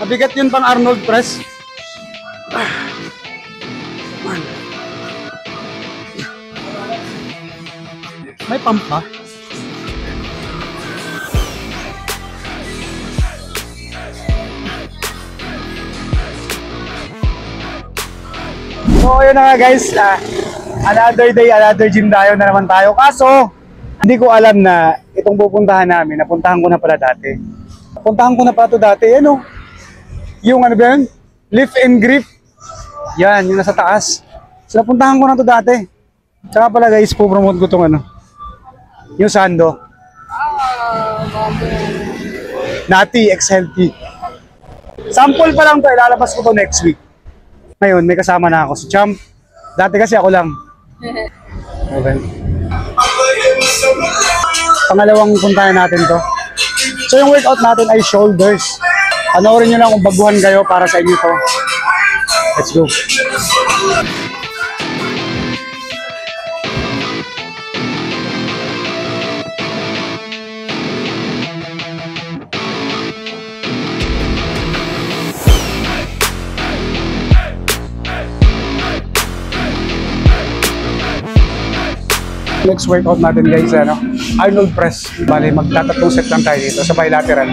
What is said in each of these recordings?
Mabigat yun pang Arnold press. May pump ba? So yun na nga guys, another day, another gym tayo na naman tayo. Kaso, hindi ko alam na itong pupuntahan namin, napuntahan ko na pala dati. Napuntahan ko na pala ito dati, ano? Yung ano ba yun? Lift and grip. Yan, yung nasa taas. So napuntahan ko na ito dati. Tsaka pala guys, po-promote ko itong ano. Yung Sando. Nati X Healthy. Sample pa lang to, ilalabas ko to next week. Ngayon, may kasama na ako si Champ. Dati kasi ako lang. Okay. Pangalawang puntahan natin to. So yung workout natin ay shoulders. Panoorin nyo lang kung baguhan kayo para sa inyo to. Let's go. Next workout natin guys, ano? Arnold press. Bale, magtatatlong set lang tayo dito sa bilateral.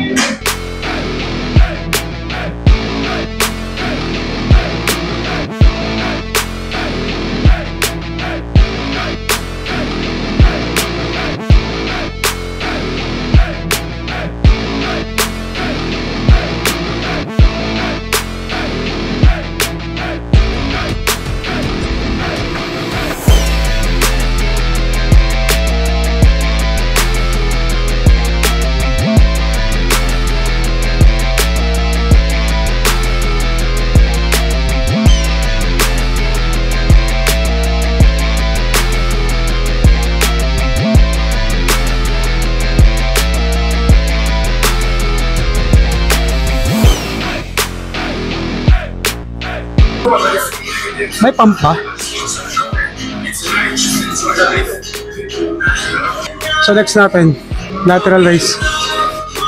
May pump ba? So next natin, lateral raise.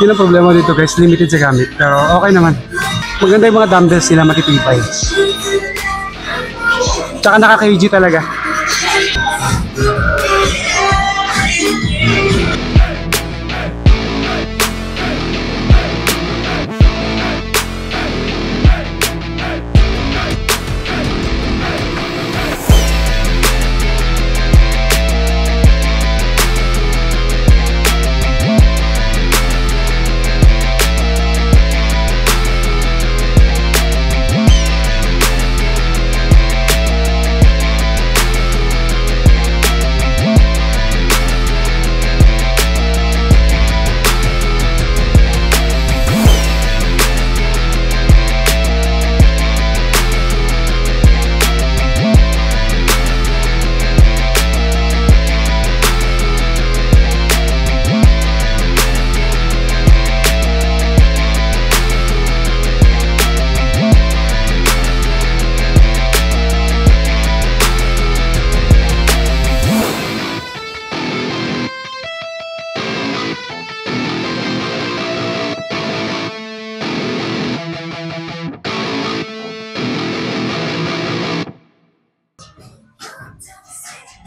Yun ang problema dito guys, limited sa gamit. Pero okay naman. Maganda yung mga dumbbells nila, matitibay. Tsaka naka-kg talaga.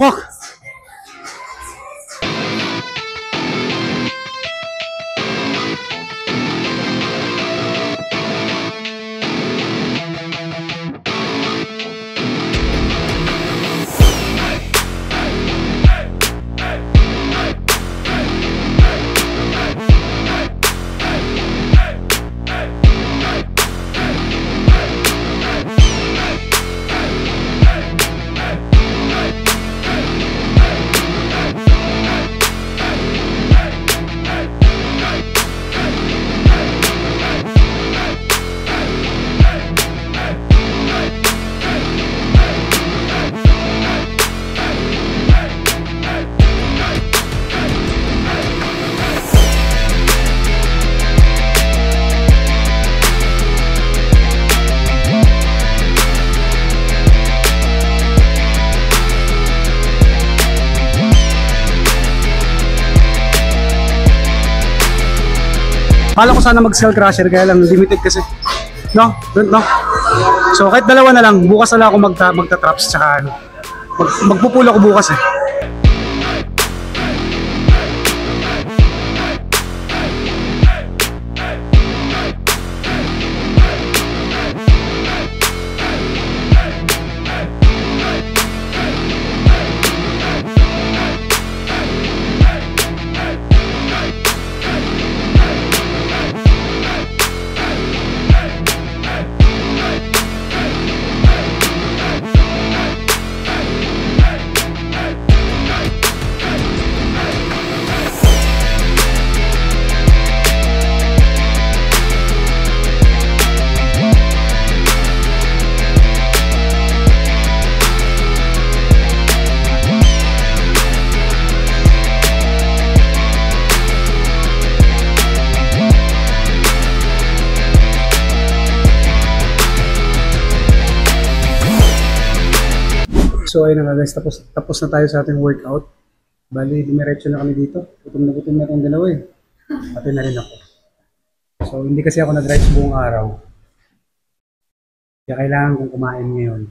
Walk. Kala ko sana mag-cell crusher, kaya lang limited kasi. No? No? So kahit dalawa na lang, bukas na lang ako magta-traps tsaka ano. Magpupulo ako bukas eh. So ayun na nga guys, tapos na tayo sa ating workout. Bali, dumiretso na kami dito. Gutom na itong dalawa eh. Pati na rin ako. So hindi kasi ako nag-rice buong araw. Kaya kailangan kong kumain ngayon.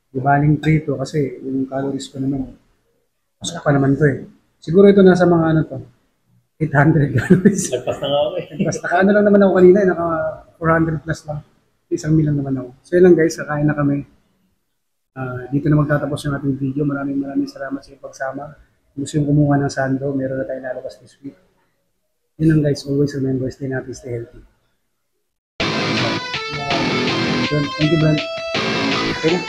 Di baling prito kasi yung calories ko naman. Pasok pa naman to eh. Siguro ito nasa mga ano to. 800 calories. Nagpas na nga ako eh. Nagpas na ano lang naman ako kanina eh. Naka 400 plus lang. 1,000 lang naman ako. So yun lang guys, kakain na kami. Dito na magtatapos yung ating video. Maraming salamat sa iyong pagsama. Kung gusto yung kumuha ng sando, meron na tayong lalabas this week. Yun lang guys, always remember, stay happy, stay healthy. Thank you, Brad. Okay na.